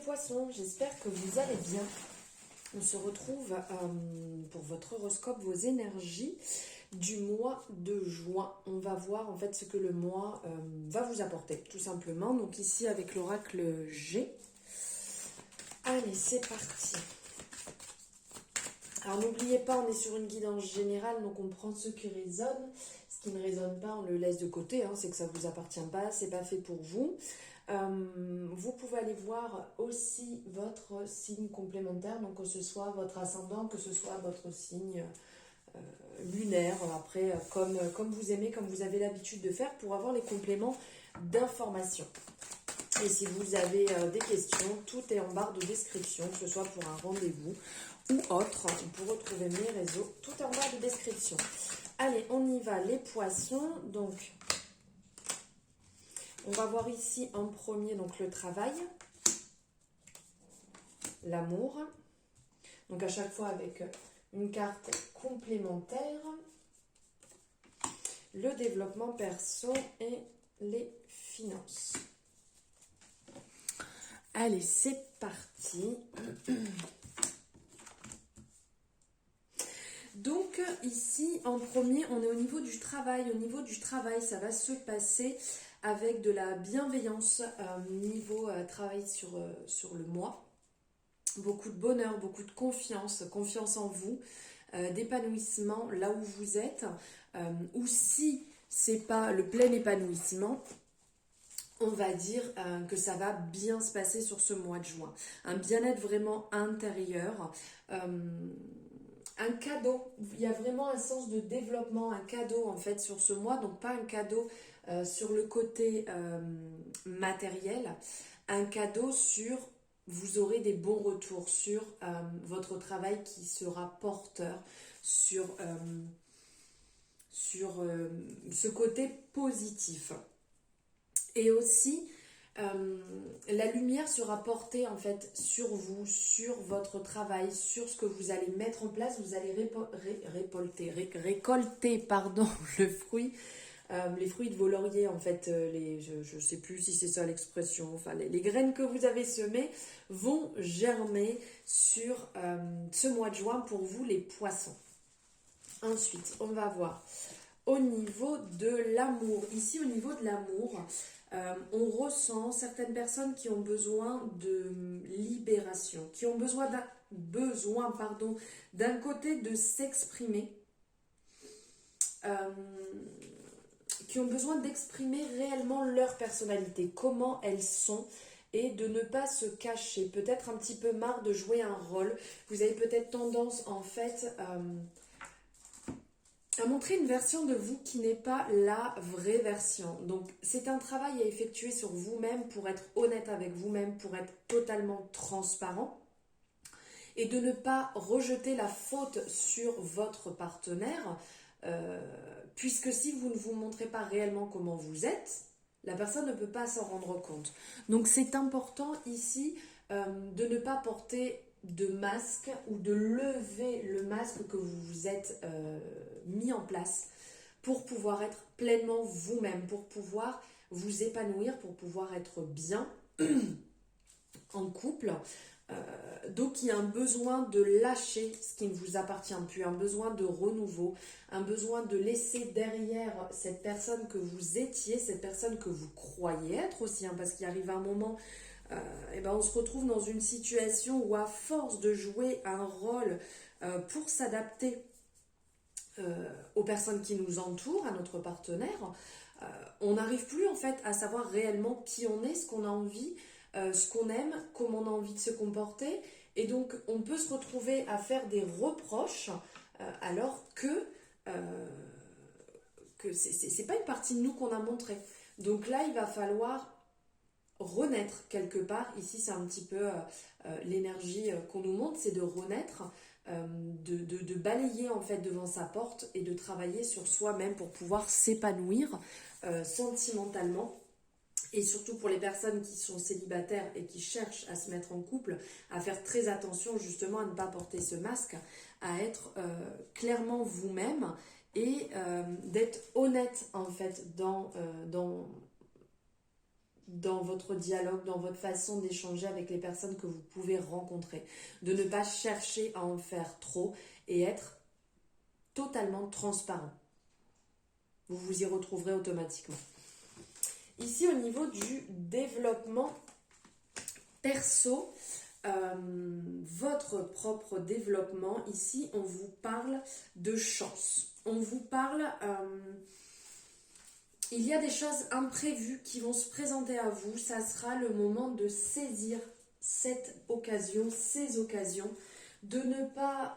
poissons, j'espère que vous allez bien. On se retrouve pour votre horoscope, vos énergies du mois de juin. On va voir en fait ce que le mois va vous apporter, tout simplement. Donc ici avec l'oracle G. Allez, c'est parti. Alors n'oubliez pas, on est sur une guidance générale, donc on prend ce qui résonne. Ce qui ne résonne pas, on le laisse de côté, hein, c'est que ça ne vous appartient pas, c'est pas fait pour vous. Vous pouvez aller voir aussi votre signe complémentaire, donc que ce soit votre ascendant, que ce soit votre signe lunaire, après comme vous aimez, comme vous avez l'habitude de faire pour avoir les compléments d'information. Et si vous avez des questions, tout est en barre de description, que ce soit pour un rendez-vous ou autre. Pour retrouver mes réseaux, tout est en barre de description. Allez, on y va, les poissons. Donc, on va voir ici en premier donc le travail, l'amour. Donc à chaque fois avec une carte complémentaire, le développement perso et les finances. Allez, c'est parti. Donc ici en premier, on est au niveau du travail. Au niveau du travail, ça va se passer avec de la bienveillance niveau travail sur le mois. Beaucoup de bonheur, beaucoup de confiance en vous, d'épanouissement là où vous êtes. Ou si c'est pas le plein épanouissement, on va dire que ça va bien se passer sur ce mois de juin. Un bien-être vraiment intérieur. Un cadeau, il y a vraiment un sens de développement, un cadeau en fait sur ce mois, donc pas un cadeau sur le côté matériel, un cadeau sur, vous aurez des bons retours sur votre travail qui sera porteur, sur ce côté positif. Et aussi, la lumière sera portée en fait sur vous, sur votre travail, sur ce que vous allez mettre en place. Vous allez récolter le fruit, les fruits de vos lauriers en fait. Je ne sais plus si c'est ça l'expression. Enfin, les graines que vous avez semées vont germer sur ce mois de juin pour vous les poissons. Ensuite, on va voir au niveau de l'amour. Ici, au niveau de l'amour, on ressent certaines personnes qui ont besoin de libération, qui ont besoin d'un côté de s'exprimer, qui ont besoin d'exprimer réellement leur personnalité, comment elles sont, et de ne pas se cacher, peut-être un petit peu marre de jouer un rôle. Vous avez peut-être tendance en fait à montrer une version de vous qui n'est pas la vraie version. Donc c'est un travail à effectuer sur vous-même pour être honnête avec vous-même, pour être totalement transparent et de ne pas rejeter la faute sur votre partenaire, puisque si vous ne vous montrez pas réellement comment vous êtes, la personne ne peut pas s'en rendre compte. Donc c'est important ici de ne pas porter de masque ou de lever le masque que vous vous êtes mis en place pour pouvoir être pleinement vous-même, pour pouvoir vous épanouir, pour pouvoir être bien en couple. Donc il y a un besoin de lâcher ce qui ne vous appartient plus, un besoin de renouveau, un besoin de laisser derrière cette personne que vous étiez, cette personne que vous croyez être aussi, hein, parce qu'il arrive un moment on se retrouve dans une situation où à force de jouer un rôle pour s'adapter aux personnes qui nous entourent, à notre partenaire, on n'arrive plus en fait à savoir réellement qui on est, ce qu'on a envie, ce qu'on aime, comment on a envie de se comporter, et donc on peut se retrouver à faire des reproches alors que c'est pas une partie de nous qu'on a montré. Donc là il va falloir renaître quelque part. Ici c'est un petit peu l'énergie qu'on nous montre, c'est de renaître, de balayer en fait devant sa porte et de travailler sur soi-même pour pouvoir s'épanouir sentimentalement. Et surtout pour les personnes qui sont célibataires et qui cherchent à se mettre en couple, à faire très attention justement à ne pas porter ce masque, à être clairement vous-même et d'être honnête en fait dans dans votre dialogue, dans votre façon d'échanger avec les personnes que vous pouvez rencontrer. De ne pas chercher à en faire trop et être totalement transparent. Vous vous y retrouverez automatiquement. Ici, au niveau du développement perso, votre propre développement, ici, on vous parle de chance. On vous parle... il y a des choses imprévues qui vont se présenter à vous. Ça sera le moment de saisir cette occasion, ces occasions, de ne pas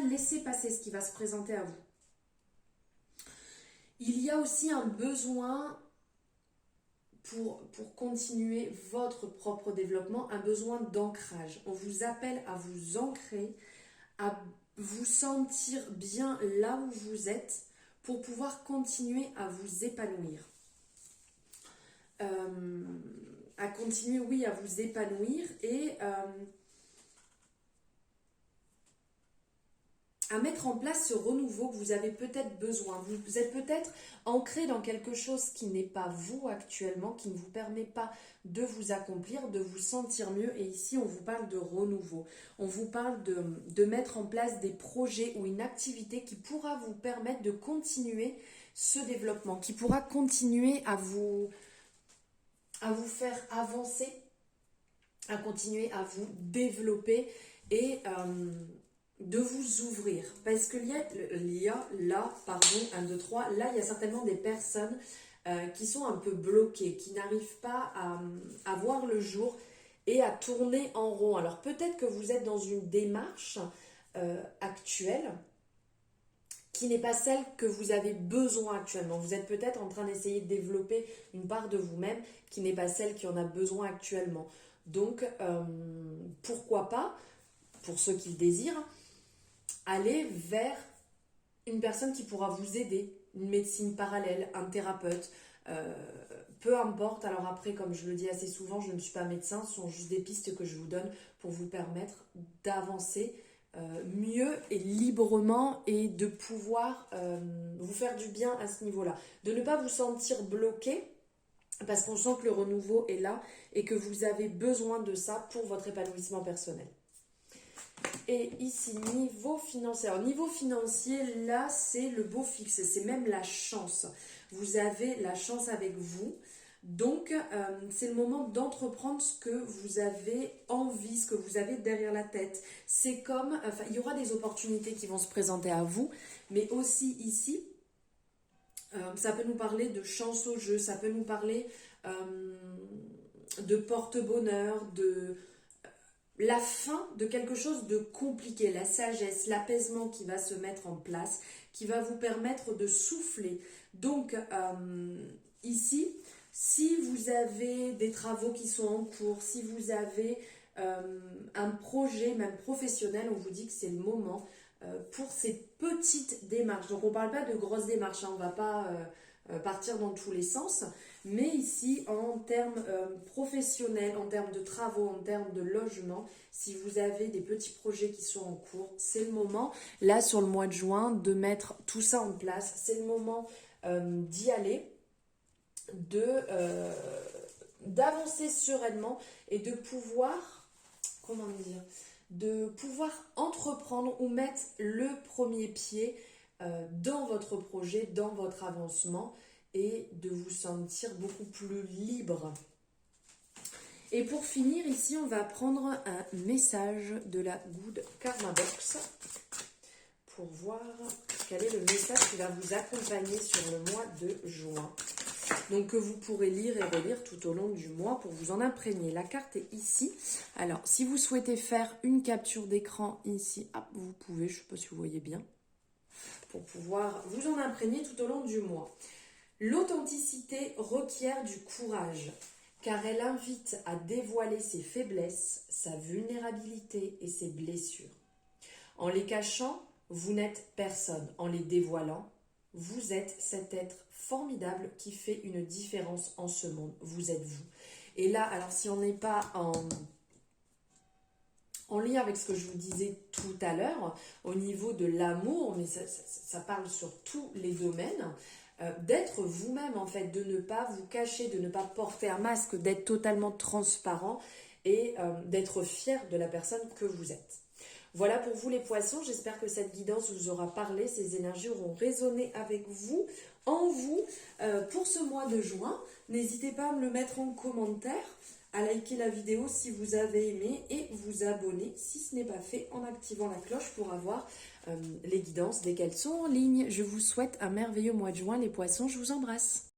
laisser passer ce qui va se présenter à vous. Il y a aussi un besoin pour continuer votre propre développement, un besoin d'ancrage. On vous appelle à vous ancrer, à vous sentir bien là où vous êtes pour pouvoir continuer à vous épanouir. À continuer, oui, à vous épanouir et à mettre en place ce renouveau que vous avez peut-être besoin. Vous êtes peut-être ancré dans quelque chose qui n'est pas vous actuellement, qui ne vous permet pas de vous accomplir, de vous sentir mieux. Et ici, on vous parle de renouveau. On vous parle de mettre en place des projets ou une activité qui pourra vous permettre de continuer ce développement, qui pourra continuer à vous faire avancer, à continuer à vous développer et... de vous ouvrir, parce qu'il y a là, pardon, 1, 2, 3, là il y a certainement des personnes qui sont un peu bloquées, qui n'arrivent pas à voir le jour et à tourner en rond. Alors peut-être que vous êtes dans une démarche actuelle qui n'est pas celle que vous avez besoin actuellement. Vous êtes peut-être en train d'essayer de développer une part de vous-même qui n'est pas celle qui en a besoin actuellement. Donc pourquoi pas, pour ceux qui le désirent, aller vers une personne qui pourra vous aider, une médecine parallèle, un thérapeute, peu importe. Alors après, comme je le dis assez souvent, je ne suis pas médecin, ce sont juste des pistes que je vous donne pour vous permettre d'avancer mieux et librement et de pouvoir vous faire du bien à ce niveau-là. De ne pas vous sentir bloqué parce qu'on sent que le renouveau est là et que vous avez besoin de ça pour votre épanouissement personnel. Et ici, niveau financier. Alors, niveau financier, là, c'est le beau fixe. C'est même la chance. Vous avez la chance avec vous. Donc, c'est le moment d'entreprendre ce que vous avez envie, ce que vous avez derrière la tête. C'est comme... Enfin, il y aura des opportunités qui vont se présenter à vous. Mais aussi ici, ça peut nous parler de chance au jeu. Ça peut nous parler de porte-bonheur, de... la fin de quelque chose de compliqué, la sagesse, l'apaisement qui va se mettre en place, qui va vous permettre de souffler. Donc ici, si vous avez des travaux qui sont en cours, si vous avez un projet même professionnel, on vous dit que c'est le moment pour ces petites démarches. Donc on ne parle pas de grosses démarches, hein, on ne va pas partir dans tous les sens. Mais ici, en termes professionnels, en termes de travaux, en termes de logement, si vous avez des petits projets qui sont en cours, c'est le moment, là sur le mois de juin, de mettre tout ça en place. C'est le moment d'y aller, d'avancer sereinement et de pouvoir, comment dire, de pouvoir entreprendre ou mettre le premier pied dans votre projet, dans votre avancement, et de vous sentir beaucoup plus libre. Et pour finir, ici, on va prendre un message de la Good Karma Box pour voir quel est le message qui va vous accompagner sur le mois de juin. Donc que vous pourrez lire et relire tout au long du mois pour vous en imprégner. La carte est ici. Alors, si vous souhaitez faire une capture d'écran ici, hop, vous pouvez, je ne sais pas si vous voyez bien, pour pouvoir vous en imprégner tout au long du mois. L'authenticité requiert du courage, car elle invite à dévoiler ses faiblesses, sa vulnérabilité et ses blessures. En les cachant, vous n'êtes personne. En les dévoilant, vous êtes cet être formidable qui fait une différence en ce monde. Vous êtes vous. Et là, alors si on n'est pas en lien avec ce que je vous disais tout à l'heure, au niveau de l'amour, mais ça parle sur tous les domaines, d'être vous-même en fait, de ne pas vous cacher, de ne pas porter un masque, d'être totalement transparent et d'être fier de la personne que vous êtes. Voilà pour vous les poissons, j'espère que cette guidance vous aura parlé, ces énergies auront résonné avec vous, en vous, pour ce mois de juin. N'hésitez pas à me le mettre en commentaire, à liker la vidéo si vous avez aimé et vous abonner si ce n'est pas fait en activant la cloche pour avoir les guidances dès qu'elles sont en ligne. Je vous souhaite un merveilleux mois de juin les poissons, je vous embrasse.